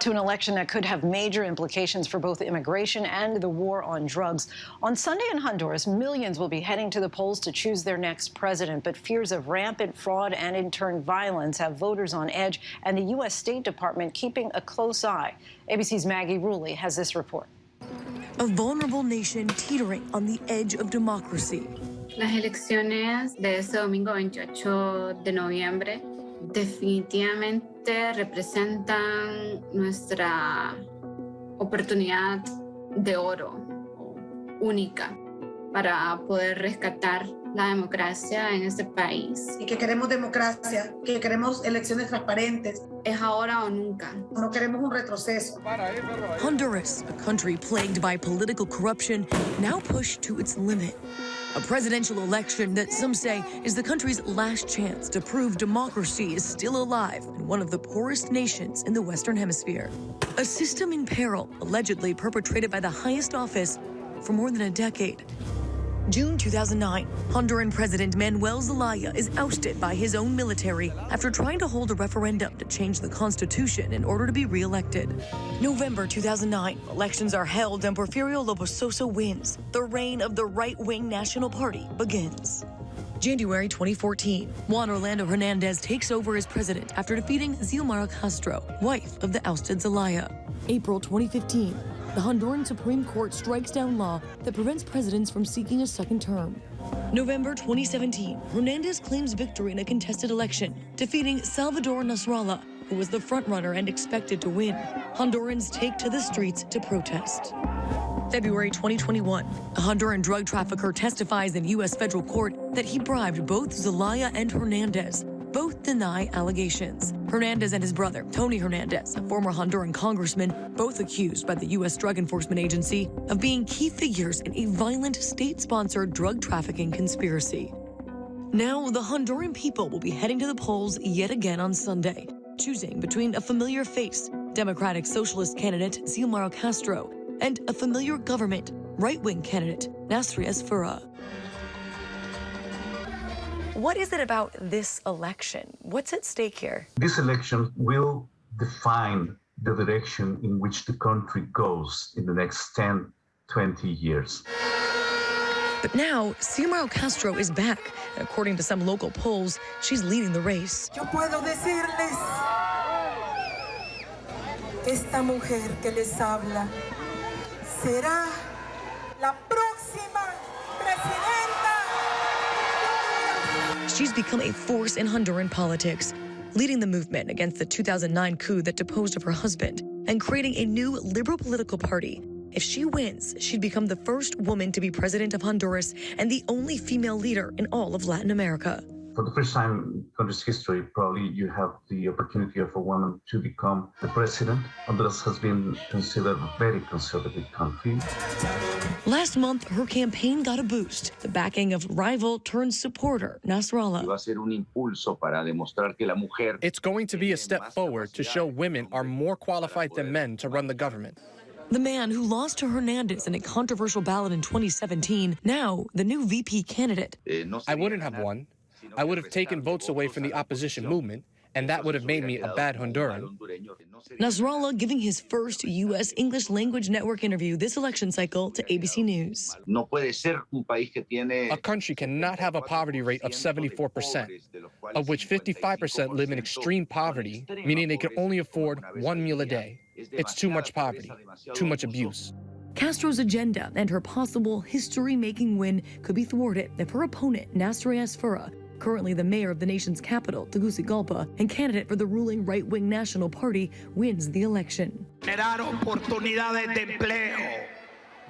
To an election that could have major implications for both immigration and the war on drugs. On Sunday in Honduras, millions will be heading to the polls to choose their next president. But fears of rampant fraud and, in turn, violence have voters on edge, and the U.S. State Department keeping a close eye. ABC's Maggie Rulli has this report. A vulnerable nation teetering on the edge of democracy. Las elecciones de este domingo 28 de noviembre definitivamente representan nuestra oportunidad de oro única para poder rescatar la democracia en este país. Y que queremos democracia, que queremos elecciones transparentes. Es ahora o nunca. No queremos un retroceso. Honduras, a country plagued by political corruption, now pushed to its limit. A presidential election that some say is the country's last chance to prove democracy is still alive in one of the poorest nations in the Western Hemisphere. A system in peril, allegedly perpetrated by the highest office for more than a decade. June 2009, Honduran President Manuel Zelaya is ousted by his own military after trying to hold a referendum to change the constitution in order to be re-elected. November 2009, elections are held and Porfirio Lobososo wins. The reign of the right-wing National Party begins. January 2014, Juan Orlando Hernandez takes over as president after defeating Xiomara Castro, wife of the ousted Zelaya. April 2015, the Honduran Supreme Court strikes down law that prevents presidents from seeking a second term. November 2017, Hernandez claims victory in a contested election, defeating Salvador Nasrallah, who was the frontrunner and expected to win. Hondurans take to the streets to protest. February 2021, a Honduran drug trafficker testifies in U.S. federal court that he bribed both Zelaya and Hernandez. Both deny allegations. Hernandez and his brother, Tony Hernandez, a former Honduran congressman, both accused by the U.S. Drug Enforcement Agency of being key figures in a violent state-sponsored drug trafficking conspiracy. Now, the Honduran people will be heading to the polls yet again on Sunday, choosing between a familiar face, Democratic Socialist candidate Xiomara Castro, and a familiar government, right-wing candidate Nasri Esfura. What is it about this election? What's at stake here? This election will define the direction in which the country goes in the next 10, 20 years. But now, Xiomara Castro is back. And according to some local polls, she's leading the race. Yo puedo decirles, esta mujer que les habla será la próxima presidenta. She's become a force in Honduran politics, leading the movement against the 2009 coup that deposed of her husband and creating a new liberal political party. If she wins, she'd become the first woman to be president of Honduras and the only female leader in all of Latin America. For the first time in country's history, probably you have the opportunity of a woman to become the president. Honduras has been considered a very conservative country. Last month, her campaign got a boost. The backing of rival-turned-supporter Nasrallah. It's going to be a step forward to show women are more qualified than men to run the government. The man who lost to Hernandez in a controversial ballot in 2017, now the new VP candidate. I wouldn't have won. I would have taken votes away from the opposition movement, and that would have made me a bad Honduran. Nasrallah giving his first U.S. English language network interview this election cycle to ABC News. A country cannot have a poverty rate of 74%, of which 55% live in extreme poverty, meaning they can only afford one meal a day. It's too much poverty, too much abuse. Castro's agenda and her possible history-making win could be thwarted if her opponent, Nasri Esfura, currently the mayor of the nation's capital, Tegucigalpa, and candidate for the ruling right-wing National Party, wins the election. Generar oportunidades de empleo.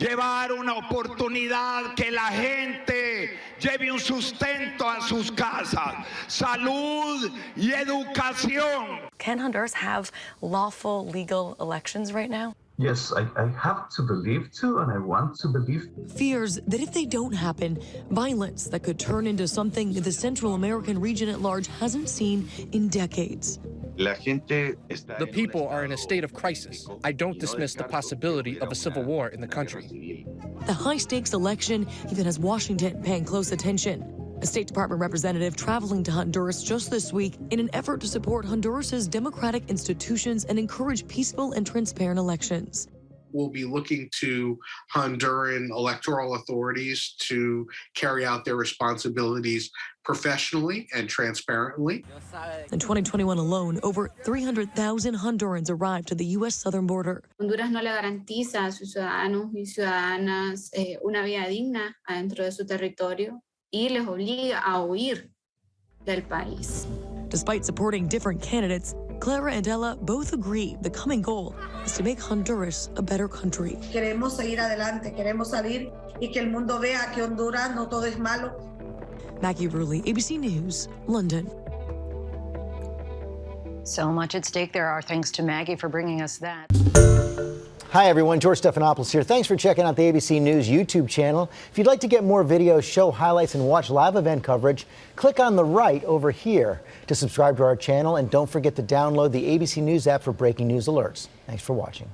Llevar una oportunidad que la gente lleve un sustento a sus casas. Salud y educación. Can Honduras have lawful, legal elections right now? Yes, I have to believe to, and I want to believe. Fears that if they don't happen, violence that could turn into something the Central American region at large hasn't seen in decades. The people are in a state of crisis. I don't dismiss the possibility of a civil war in the country. The high-stakes election even has Washington paying close attention. A State Department representative traveling to Honduras just this week in an effort to support Honduras's democratic institutions and encourage peaceful and transparent elections. We'll be looking to Honduran electoral authorities to carry out their responsibilities professionally and transparently. In 2021 alone, over 300,000 Hondurans arrived to the U.S. southern border. Honduras no le garantiza a sus ciudadanos y ciudadanas una vida digna adentro de su territorio y les obliga a huir del país. Despite supporting different candidates, Clara and Ella both agree the coming goal is to make Honduras a better country. Queremos seguir adelante, queremos salir y que el mundo vea que Honduras no todo es malo. Maggie Rulli, ABC News, London. So much at stake there. Our thanks to Maggie for bringing us that. Hi, everyone. George Stephanopoulos here. Thanks for checking out the ABC News YouTube channel. If you'd like to get more videos, show highlights, and watch live event coverage, click on the right over here to subscribe to our channel. And don't forget to download the ABC News app for breaking news alerts. Thanks for watching.